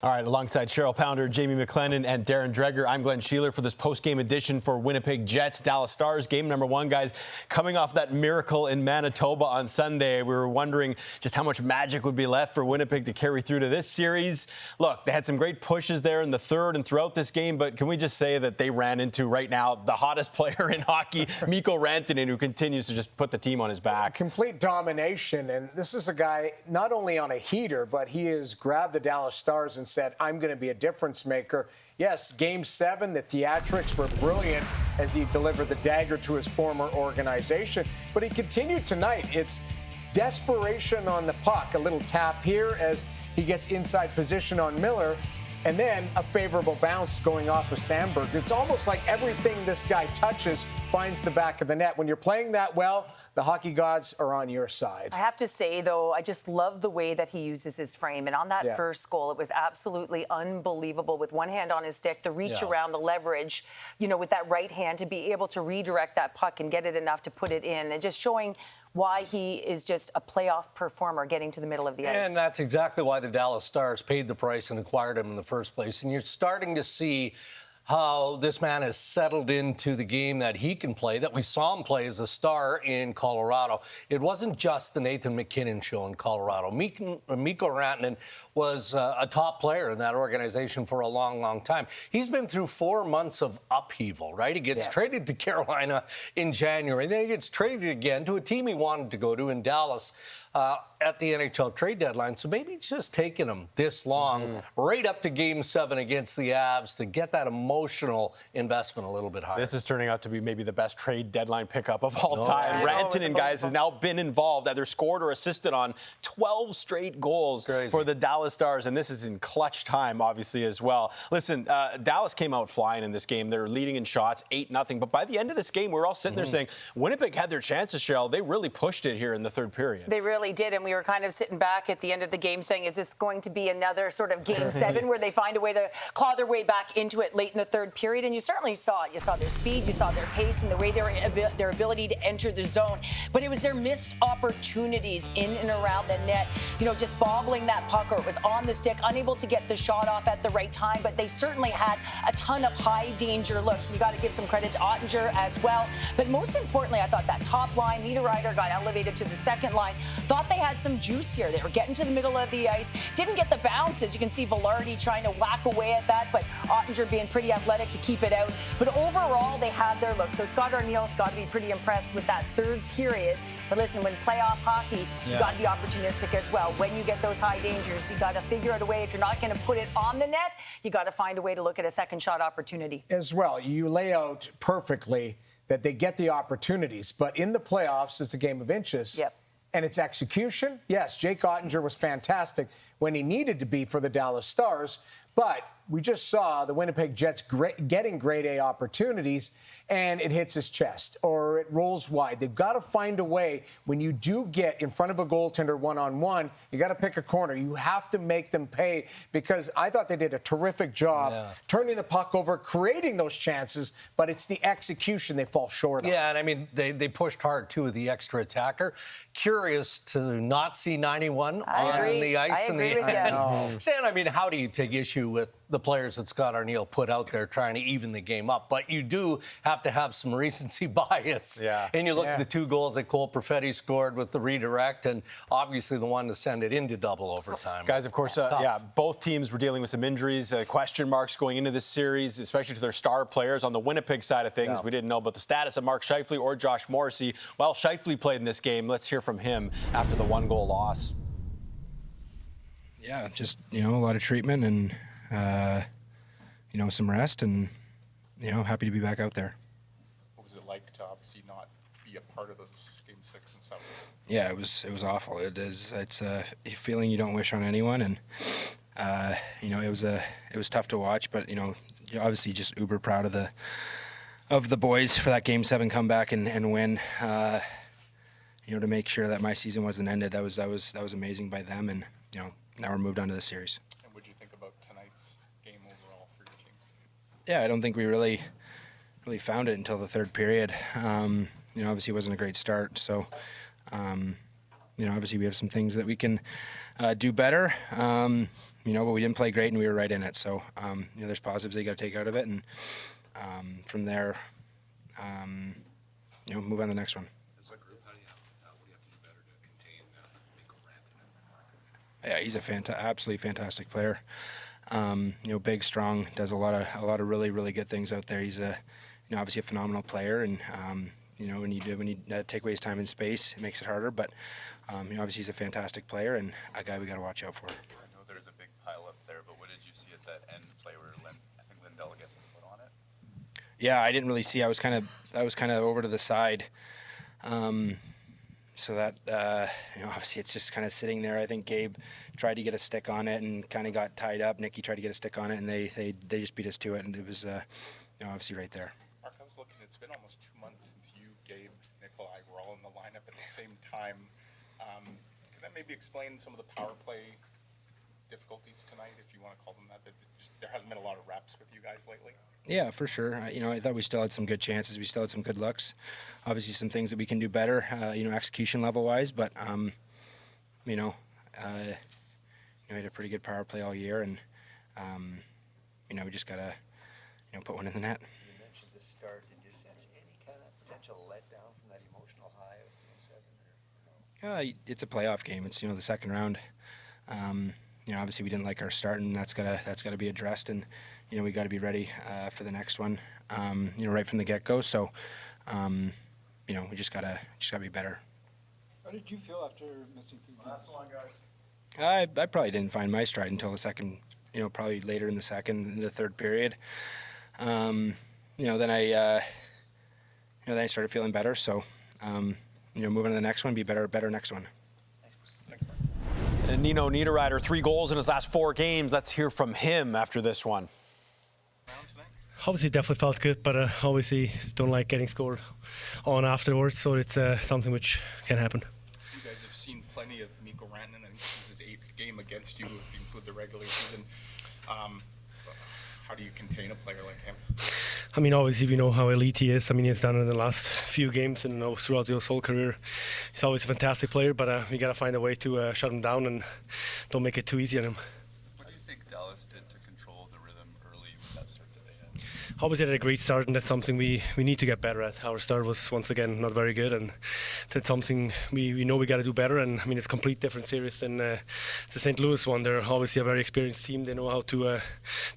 All right, alongside Cheryl Pounder, Jamie McLennan, and Darren Dreger, I'm Glenn Sheeler for this post-game edition for Winnipeg Jets Dallas Stars. Game number one, guys. Coming off that miracle in Manitoba on Sunday, we were wondering just how much magic would be left for Winnipeg to carry through to this series. Look, they had some great pushes there in the third and throughout this game, but can we just say that they ran into, right now, the hottest player in hockey, Mikko Rantanen, who continues to just put the team on his back. Complete domination, and this is a guy not only on a heater, but he has grabbed the Dallas Stars and said, I'm going to be a difference maker. Yes, Game 7, the theatrics were brilliant as he delivered the dagger to his former organization. But he continued tonight. It's desperation on the puck. A little tap here as he gets inside position on Miller. And then a favorable bounce going off of Sandberg. It's almost like everything this guy touches finds the back of the net. When you're playing that well, the hockey gods are on your side. I have to say, though, I just love the way that he uses his frame. And on that first goal, it was absolutely unbelievable with one hand on his stick, the reach around, the leverage, you know, with that right hand to be able to redirect that puck and get it enough to put it in. And just showing why he is just a playoff performer getting to the middle of the ice. And that's exactly why the Dallas Stars paid the price and acquired him in the first place. And you're starting to see how this man has settled into the game that he can play, that we saw him play as a star in Colorado. It wasn't just the Nathan MacKinnon show in Colorado. Mikko Rantanen was a top player in that organization for a long, long time. He's been through 4 months of upheaval, right? He gets traded to Carolina in January. Then he gets traded again to a team he wanted to go to in Dallas at the NHL trade deadline. So maybe it's just taken him this long, right up to Game 7 against the Avs, to get that emotional investment a little bit higher. This is turning out to be maybe the best trade deadline pickup of all time. Rantanen, guys, has now been involved, either scored or assisted on 12 straight goals for the Dallas Stars, and this is in clutch time, obviously, as well. Listen, Dallas came out flying in this game. They're leading in shots, 8-0, but by the end of this game, we're all sitting there saying, Winnipeg had their chances, Cheryl. They really pushed it here in the third period. They really did, and we were kind of sitting back at the end of the game saying, is this going to be another sort of Game 7 where they find a way to claw their way back into it late in the third period? And you certainly saw it. You saw their speed, you saw their pace, and the way their ability to enter the zone. But it was their missed opportunities in and around the net, you know, just bobbling that puck, or it was on the stick, unable to get the shot off at the right time. But they certainly had a ton of high danger looks. And you got to give some credit to Oettinger as well. But most importantly, I thought that top line, Niederreiter got elevated to the second line, thought they had some juice here. They were getting to the middle of the ice, didn't get the bounces. You can see Velarde trying to whack away at that, but Oettinger being pretty athletic to keep it out. But overall, they had their look. So Scott Arniel's got to be pretty impressed with that third period. But listen, when playoff hockey, you got to be opportunistic as well. When you get those high dangers, you got to figure out a way. If you're not going to put it on the net, you got to find a way to look at a second shot opportunity. As well, you lay out perfectly that they get the opportunities, but in the playoffs, it's a game of inches. And its execution, yes, Jake Oettinger was fantastic when he needed to be for the Dallas Stars, but we just saw the Winnipeg Jets getting grade A opportunities, and it hits his chest or it rolls wide. They've got to find a way when you do get in front of a goaltender one-on-one, you got to pick a corner. You have to make them pay, because I thought they did a terrific job turning the puck over, creating those chances, but it's the execution they fall short on. Yeah, and I mean, they pushed hard, too, with the extra attacker. Curious to not see 91 on the ice. I agree with you. Sam, I mean, how do you take issue with the players that Scott Arniel put out there trying to even the game up? But you do have to have some recency bias. And you look at the 2 goals that Cole Perfetti scored with the redirect, and obviously the one to send it into double overtime. Guys, of course, both teams were dealing with some injuries, question marks going into this series, especially to their star players. On the Winnipeg side of things, we didn't know about the status of Mark Scheifele or Josh Morrissey. Well, Scheifele played in this game. Let's hear from him after the 1-goal loss. Yeah, just, you know, a lot of treatment and you know, some rest, and, you know, happy to be back out there. What was it like to obviously not be a part of those Game 6 and 7? Yeah, it was awful. It's a feeling you don't wish on anyone, and you know, it was tough to watch, but, you know, you're obviously just uber proud of the boys for that Game 7 comeback and win. You know, to make sure that my season wasn't ended, that was amazing by them, and, you know, now we're moved on to the series. What do you think about tonight's game overall for your team? Yeah, I don't think we really found it until the third period. You know, obviously it wasn't a great start, so you obviously we have some things that we can do better. But we didn't play great and we were right in it. So, there's positives they got to take out of it, and from there, move on to the next one. As a group, what do you have to do better to contain Mikko Rantanen? Yeah, he's absolutely fantastic player. Big, strong, does a lot of really, really good things out there. He's obviously a phenomenal player, and when you take away his time and space, it makes it harder. But obviously he's a fantastic player and a guy we got to watch out for. I know there's a big pile up there, but what did you see at that end play where I think Lindell gets a foot on it? Yeah, I didn't really see. I was kind of over to the side. So that, obviously it's just kind of sitting there. I think Gabe tried to get a stick on it and kind of got tied up. Nicky tried to get a stick on it, and they just beat us to it, and it was, obviously right there. Mark, I was looking, it's been almost 2 months since you, Gabe, Nikolai were all in the lineup at the same time. Can that maybe explain some of the power play difficulties tonight, if you want to call them that? There hasn't been a lot of reps with you guys lately. Yeah, for sure. I thought we still had some good chances. We still had some good looks. Obviously, some things that we can do better, execution level wise. But we had a pretty good power play all year, and we just gotta put one in the net. You mentioned the start. Did you sense any kind of potential letdown from that emotional high of Game 7? Or no? It's a playoff game. It's the second round. Obviously we didn't like our start, and that's gotta be addressed, and we got to be ready for the next one. Right from the get-go. So, we just gotta be better. How did you feel after missing 2 games? Last one, guys. I probably didn't find my stride until the second. Probably later in the third period. Then I started feeling better. So, moving to the next one, be better next one. And Nino Niederreiter, 3 goals in his last 4 games. Let's hear from him after this one. Obviously, definitely felt good, but obviously don't like getting scored on afterwards. So it's something which can happen. You guys have seen plenty of Mikko Rantanen. I think this is his 8th game against you, if you include the regular season. How do you contain a player like him? I mean, obviously, we know how elite he is. I mean, he's done it in the last few games and throughout his whole career. He's always a fantastic player, but we got to find a way to shut him down and don't make it too easy on him. What do you think Dallas did to control the rhythm early with that start that they had? Obviously, they had a great start, and that's something we need to get better at. Our start was, once again, not very good, and that's something we know we got to do better. And I mean, it's a complete different series than the St. Louis one. They're obviously a very experienced team. They know how to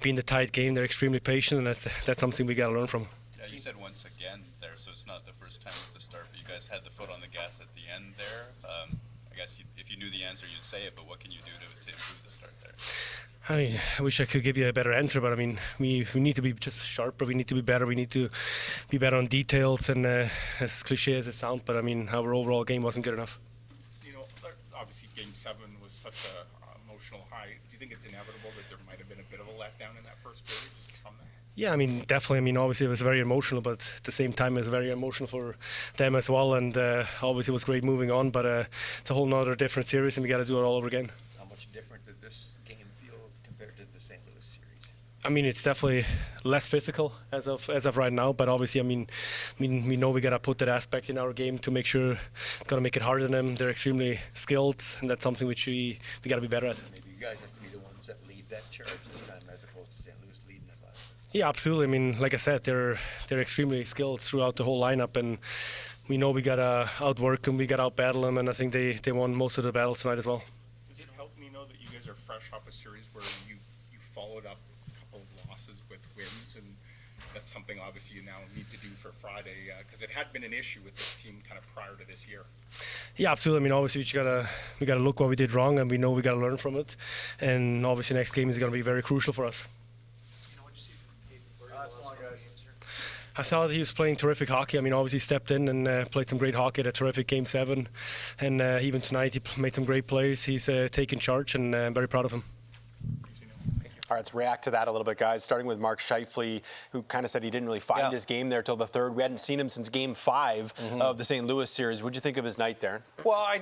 be in the tight game. They're extremely patient, and that's something we got to learn from. Yeah, you said once again there, so it's not the first time at the start, but you guys had the foot on the gas at the end there. I guess if you knew the answer, you'd say it, but what can you do to improve the start there? I wish I could give you a better answer, but I mean, we need to be just sharper. We need to be better. We need to be better on details. And as cliche as it sounds, but I mean, our overall game wasn't good enough. Obviously, Game 7 was such an emotional high. Do you think it's inevitable that there might have been a bit of a letdown in that first period, just from that? Yeah, I mean, definitely. I mean, obviously it was very emotional, but at the same time, it was very emotional for them as well. And obviously, it was great moving on, but it's a whole nother different series, and we got to do it all over again. How much different did this game feel compared to the St. Louis series? I mean, it's definitely less physical as of right now, but obviously, I mean, we know we got to put that aspect in our game to make sure it's going to make it harder than them. They're extremely skilled, and that's something which we got to be better at. Maybe you guys have to be the ones that lead that charge this time, as opposed to St. Louis leading it last time. Yeah, absolutely. I mean, like I said, they're extremely skilled throughout the whole lineup, and we know we got to outwork them, we got to outbattle them, and I think they won most of the battles tonight as well. Does it help me know that you guys are fresh off a series where you followed up a couple of losses with wins, and that's something obviously you now need to do for Friday, because it had been an issue with this team kind of prior to this year? Yeah, absolutely. I mean, obviously we gotta look what we did wrong, and we know we gotta learn from it. And obviously next game is gonna be very crucial for us. I thought he was playing terrific hockey. I mean, obviously stepped in and played some great hockey at a terrific Game 7. And even tonight, he made some great plays. He's taken charge, and I'm very proud of him. All right, let's react to that a little bit, guys. Starting with Mark Scheifele, who kind of said he didn't really find his game there till the third. We hadn't seen him since Game 5 of the St. Louis series. What'd you think of his night, Darren? Well,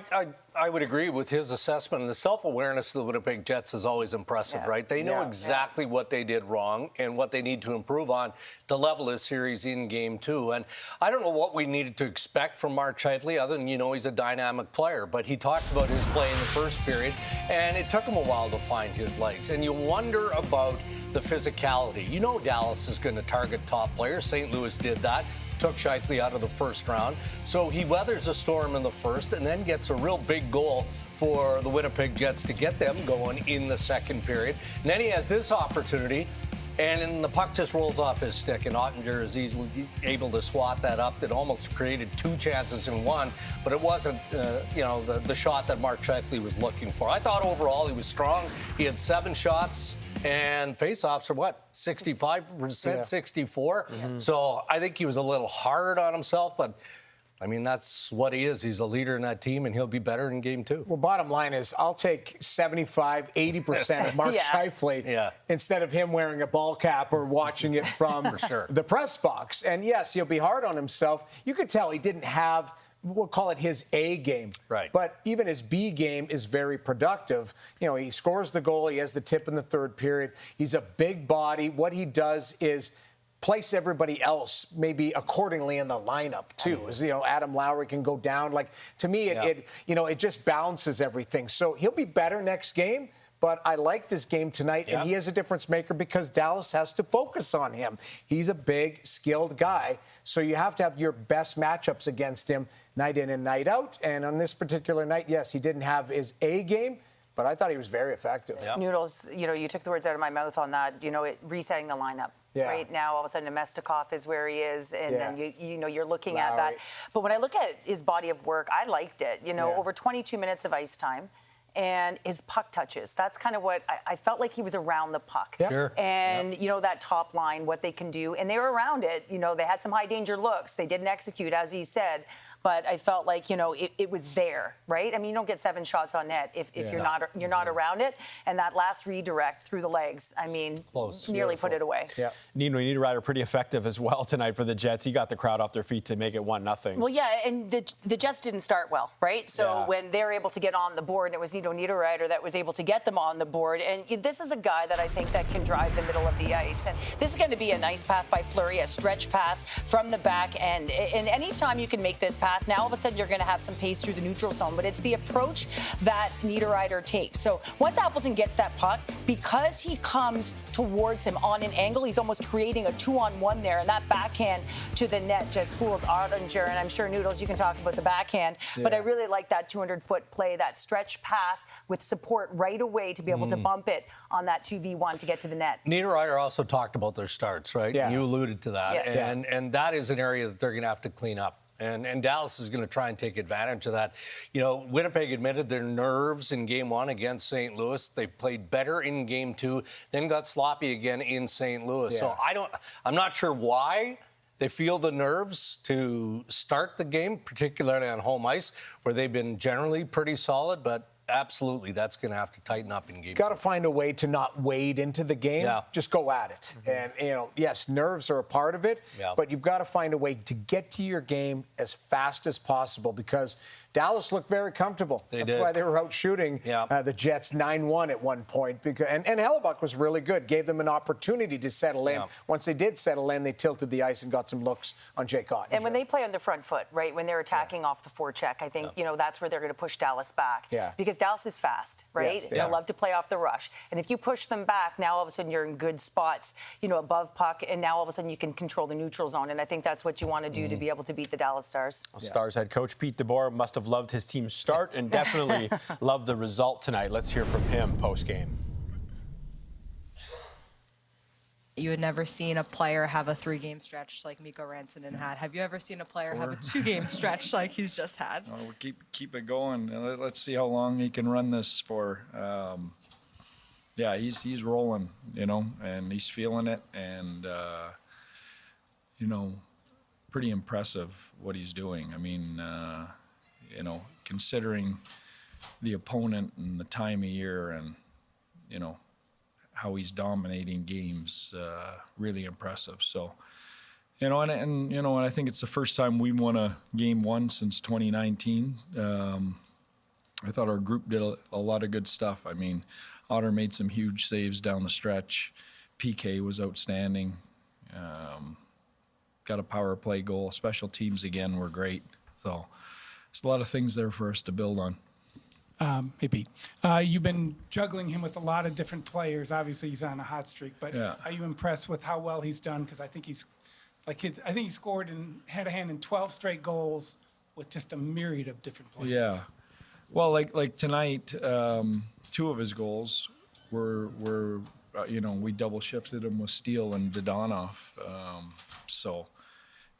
I would agree with his assessment. And the self-awareness of the Winnipeg Jets is always impressive, right? They know exactly what they did wrong and what they need to improve on to level this series in Game 2. And I don't know what we needed to expect from Mark Scheifele other than, he's a dynamic player. But he talked about his play in the first period, and it took him a while to find his legs. And you wonder about the physicality. Dallas is going to target top players. St. Louis did that. Took Scheifele out of the first round. So he weathers a storm in the first and then gets a real big goal for the Winnipeg Jets to get them going in the second period. And then he has this opportunity, and then the puck just rolls off his stick, and Ottinger is easily able to swat that up. It almost created 2 chances in one, but it wasn't, the shot that Mark Scheifele was looking for. I thought overall he was strong. He had 7 shots. And faceoffs are 65%, 64. So I think he was a little hard on himself, but that's what he is. He's a leader in that team, and he'll be better in Game 2. Well, bottom line is I'll take 75, 80% of Mark Scheifele instead of him wearing a ball cap or watching it from the press box. And yes, he'll be hard on himself. You could tell he didn't have, we'll call it his A game. Right. But even his B game is very productive. He scores the goal. He has the tip in the third period. He's a big body. What he does is place everybody else maybe accordingly in the lineup too. As, Adam Lowry can go down. To me, it just balances everything. So he'll be better next game. But I liked his game tonight, and he is a difference maker because Dallas has to focus on him. He's a big, skilled guy, so you have to have your best matchups against him night in and night out. And on this particular night, yes, he didn't have his A game, but I thought he was very effective. Noodles, you took the words out of my mouth on that, resetting the lineup. Right now, all of a sudden, Nemestikov is where he is, and then you're looking at that. But when I look at his body of work, I liked it. Over 22 minutes of ice time. And his puck touches. That's kind of what I felt like he was around the puck. And, that top line, what they can do. And they were around it. They had some high danger looks. They didn't execute, as he said. But I felt like, it was there, right? You don't get 7 shots on net if you're not around it. And that last redirect through the legs, nearly put it away. Nino Niederreiter pretty effective as well tonight for the Jets. He got the crowd off their feet to make it 1-0. Well, and the Jets didn't start well, right? So when they're able to get on the board, and it was Nino Niederreiter that was able to get them on the board. And this is a guy that I think that can drive the middle of the ice. And this is going to be a nice pass by Fleury, a stretch pass from the back end. And anytime you can make this pass, now all of a sudden you're going to have some pace through the neutral zone. But it's the approach that Niederreiter takes. So once Appleton gets that puck, because he comes towards him on an angle, he's almost creating a 2-on-1 there. And that backhand to the net just fools Ottinger. And I'm sure, Noodles, you can talk about the backhand. But I really like that 200-foot play, that stretch pass with support right away to be able to bump it on that 2v1 to get to the net. Niederreiter also talked about their starts, right? You alluded to that. And that is an area that they're going to have to clean up. And Dallas is going to try and take advantage of that. Winnipeg admitted their nerves in Game 1 against St. Louis. They played better in Game 2, then got sloppy again in St. Louis. So I'm not sure why they feel the nerves to start the game, particularly on home ice, where they've been generally pretty solid, but absolutely, that's going to have to tighten up in Game 2. Got to find a way to not wade into the game. Just go at it. And, yes, nerves are a part of it, but you've got to find a way to get to your game as fast as possible because Dallas looked very comfortable. That's why they were out shooting the Jets 9-1 at one point. Because, and Hellebuck was really good, gave them an opportunity to settle in. Once they did settle in, they tilted the ice and got some looks on Jake Ottinger. And when they play on the front foot, right, when they're attacking off the forecheck, I think, that's where they're going to push Dallas back. Because Dallas is fast, right? Yes, they love to play off the rush. And if you push them back, now all of a sudden you're in good spots, above puck, and now all of a sudden you can control the neutral zone. And I think that's what you want to do to be able to beat the Dallas Stars. Stars head coach Pete DeBoer must have loved his team's start and definitely loved the result tonight. Let's hear from him post-game. You had never seen a player have a 3-game stretch like Mikko Rantanen had. Have you ever seen a player have a 2-game stretch like he's just had? We'll keep it going. Let's see how long he can run this for. He's rolling, and he's feeling it, and pretty impressive what he's doing. Considering the opponent and the time of year and, how he's dominating games, really impressive. So, and I think it's the first time we won a Game 1 since 2019. I thought our group did a lot of good stuff. I mean, Otter made some huge saves down the stretch. PK was outstanding. Got a power play goal. Special teams again were great. So there's a lot of things there for us to build on. Hey, Pete. You've been juggling him with a lot of different players. Obviously, he's on a hot streak, but Yeah. are you impressed with how well he's done? Because I think he's I think he scored and had a hand in 12 straight goals with just a myriad of different players. Yeah. Well, like tonight, 2 of his goals were we double shifted him with Steele and Dodonov. So,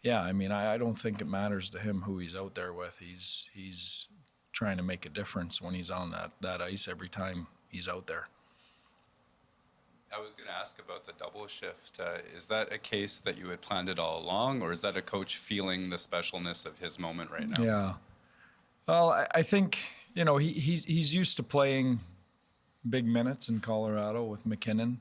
yeah, I mean, I don't think it matters to him who he's out there with. He's trying to make a difference when he's on that ice every time he's out there. I was going to ask about the double shift. Is that a case that you had planned it all along, or is that a coach feeling the specialness of his moment right now? Yeah. Well, I think, he's used to playing big minutes in Colorado with McKinnon.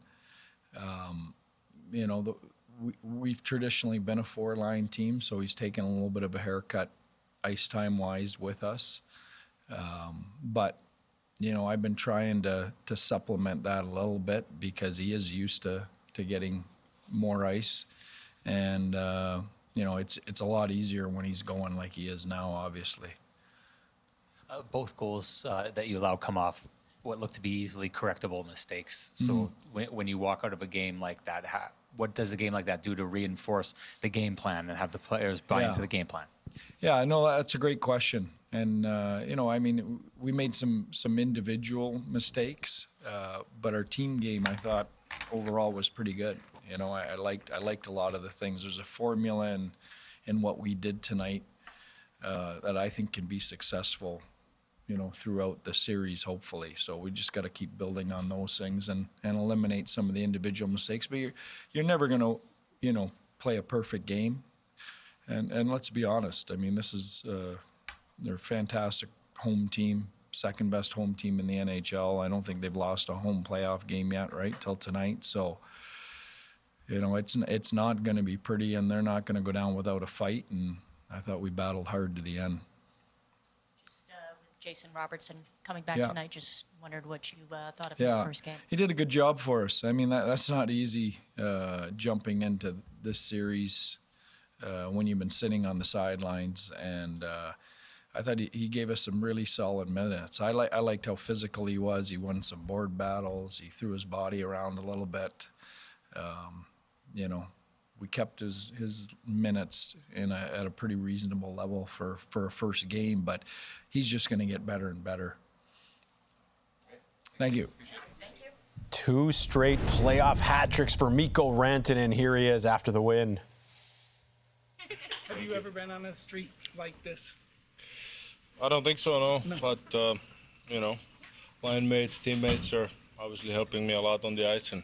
We've traditionally been a 4-line team, so he's taken a little bit of a haircut ice time-wise with us. But I've been trying to supplement that a little bit because he is used to getting more ice. And, it's a lot easier when he's going like he is now, obviously. Both goals that you allow come off what look to be easily correctable mistakes. So when you walk out of a game like that, what does a game like that do to reinforce the game plan and have the players buy into the game plan? Yeah, no, that's a great question. And, we made some individual mistakes, but our team game, I thought, overall was pretty good. I liked a lot of the things. There's a formula in what we did tonight that I think can be successful, throughout the series, hopefully. So we just got to keep building on those things and eliminate some of the individual mistakes. But you're never going to, play a perfect game. And let's be honest. I mean, this is they're a fantastic home team, second best home team in the NHL. I don't think they've lost a home playoff game yet, right, till tonight. So, it's not going to be pretty, and they're not going to go down without a fight. And I thought we battled hard to the end. Just with Jason Robertson coming back tonight, just wondered what you thought of his first game. He did a good job for us. I mean, that's not easy jumping into this series when you've been sitting on the sidelines, and I thought he gave us some really solid minutes. I liked how physical he was. He won some board battles. He threw his body around a little bit. We kept his minutes at a pretty reasonable level for a first game, but he's just going to get better and better. Thank you. 2 straight playoff hat tricks for Mikko Rantanen. Here he is after the win. Have you ever been on a streak like this? I don't think so, no. But, line mates, teammates are obviously helping me a lot on the ice, and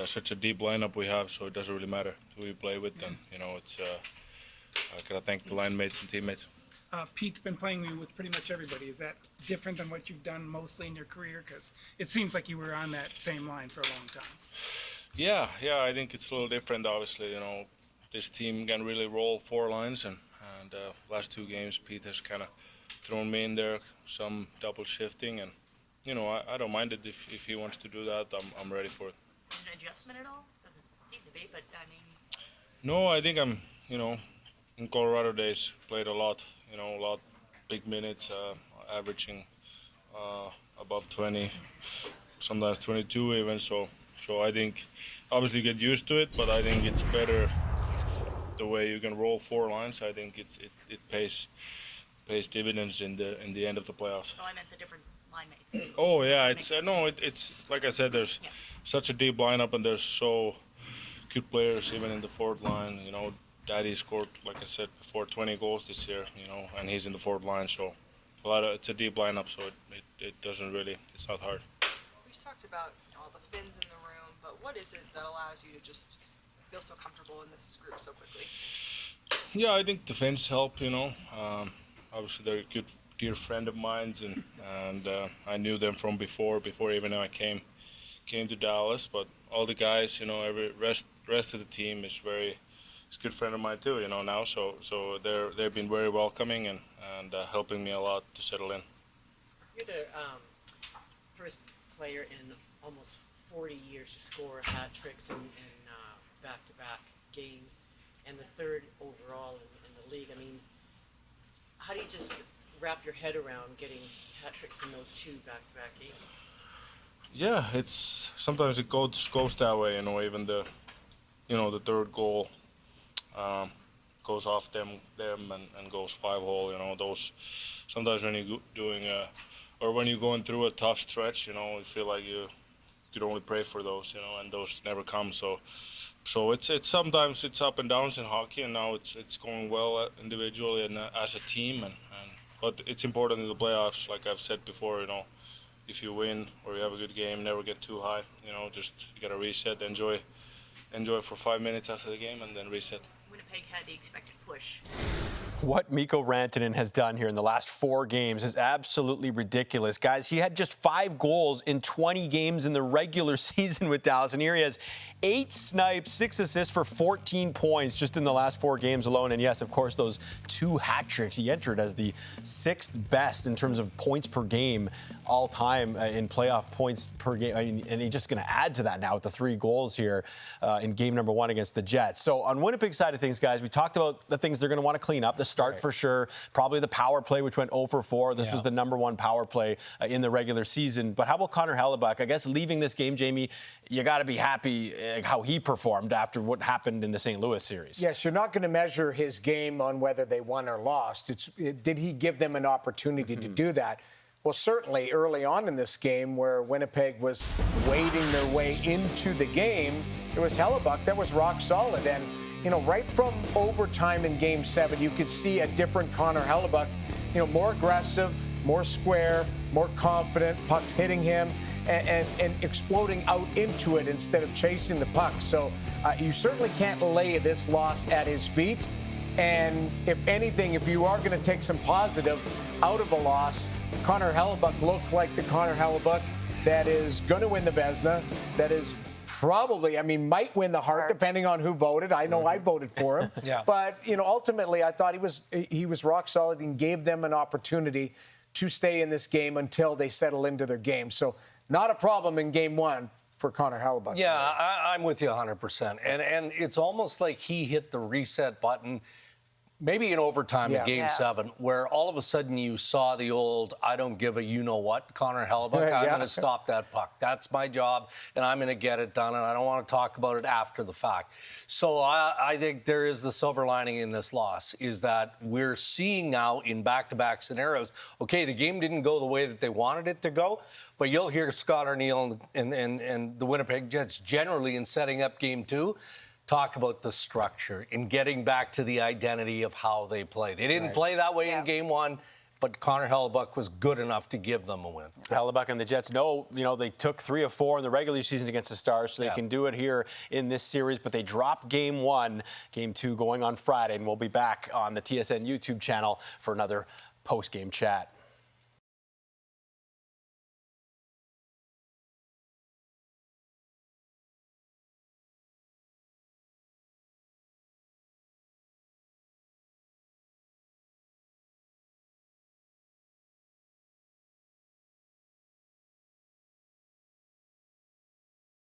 such a deep lineup we have, so it doesn't really matter who we play with. And, it's I gotta thank the line mates and teammates. Pete's been playing with pretty much everybody. Is that different than what you've done mostly in your career? Because it seems like you were on that same line for a long time. Yeah, I think it's a little different, obviously. This team can really roll 4 lines, and last 2 games Pete has kind of thrown me in there, some double shifting, and I don't mind it if he wants to do that. I'm ready for it. Is it an adjustment at all? Doesn't seem to be, but I mean. No, I think I'm in Colorado days played a lot big minutes, averaging above 20, sometimes 22 even. So I think obviously you get used to it, but I think it's better the way you can roll 4 lines. I think it pays dividends in the end of the playoffs. Oh, I meant the different line mates. Oh yeah, it's like I said, there's such a deep lineup, and there's so good players even in the 4th line. Daddy scored, like I said before, 20 goals this year. And he's in the 4th line, so it's a deep lineup, so it doesn't really, it's not hard. We've talked about all the Finns in the room, but what is it that allows you to just feel so comfortable in this group so quickly? Yeah, I think the Finns help. Obviously they're a good dear friend of mine, and I knew them from before even I came to Dallas. But all the guys, every rest of the team is a good friend of mine too, now. So they've been very welcoming and helping me a lot to settle in. You're the first player in almost 40 years to score hat tricks in back-to-back games, and the third overall in the league. I mean, how do you just wrap your head around getting hat tricks in those 2 back-to-back games? Yeah, it's sometimes it goes that way. Even the third goal goes off them and goes 5-hole. Those sometimes when you're doing or when you're going through a tough stretch, you feel like you could only pray for those, and those never come. So it's sometimes it's up and downs in hockey, and now it's going well individually and as a team, but it's important in the playoffs, like I've said before. If you win or you have a good game, never get too high. Just you gotta reset, enjoy for 5 minutes after the game, and then reset. Winnipeg had the expected push. What Mikko Rantanen has done here in the last 4 games is absolutely ridiculous. Guys, he had just 5 goals in 20 games in the regular season with Dallas, and here he has 8 snipes, 6 assists for 14 points just in the last 4 games alone. And yes, of course, those 2 hat tricks. He entered as the 6th best in terms of points per game all time in playoff points per game. And he's just going to add to that now with the 3 goals here in game number 1 against the Jets. So on Winnipeg's side of things, guys, we talked about the things they're going to want to clean up. The start for sure, probably the power play, which went 0 for 4. This was the number 1 power play in the regular season. But how about Connor Hellebuyck? I guess leaving this game, Jamie, you got to be happy how he performed after what happened in the St. Louis series. Yes, you're not going to measure his game on whether they won or lost. Did he give them an opportunity to do that? Well, certainly early on in this game where Winnipeg was wading their way into the game, it was Hellebuyck that was rock solid. And, right from overtime in Game 7, you could see a different Connor Hellebuyck, more aggressive, more square, more confident, pucks hitting him, and exploding out into it instead of chasing the puck. So you certainly can't lay this loss at his feet. And if anything, if you are going to take some positive out of a loss, Connor Hellebuyck looked like the Connor Hellebuyck that is going to win the Vezina, that is probably, might win the Hart, depending on who voted. I know I voted for him. But, ultimately, I thought he was rock solid and gave them an opportunity to stay in this game until they settle into their game. So not a problem in Game 1 for Connor Hellebuyck. Yeah, I'm with you 100%. And it's almost like he hit the reset button maybe in overtime in Game 7, where all of a sudden you saw the old, I don't give a you-know-what, Connor Hellebuyck. I'm going to stop that puck. That's my job, and I'm going to get it done, and I don't want to talk about it after the fact. So I think there is the silver lining in this loss, is that we're seeing now in back-to-back scenarios, okay, the game didn't go the way that they wanted it to go, but you'll hear Scott Arniel and the Winnipeg Jets generally in setting up Game 2 talk about the structure and getting back to the identity of how they play. They didn't play that way in Game 1, but Connor Hellebuyck was good enough to give them a win. Hellebuyck and the Jets know, they took 3 of 4 in the regular season against the Stars, so they can do it here in this series, but they dropped Game 1, Game 2 going on Friday, and we'll be back on the TSN YouTube channel for another post-game chat.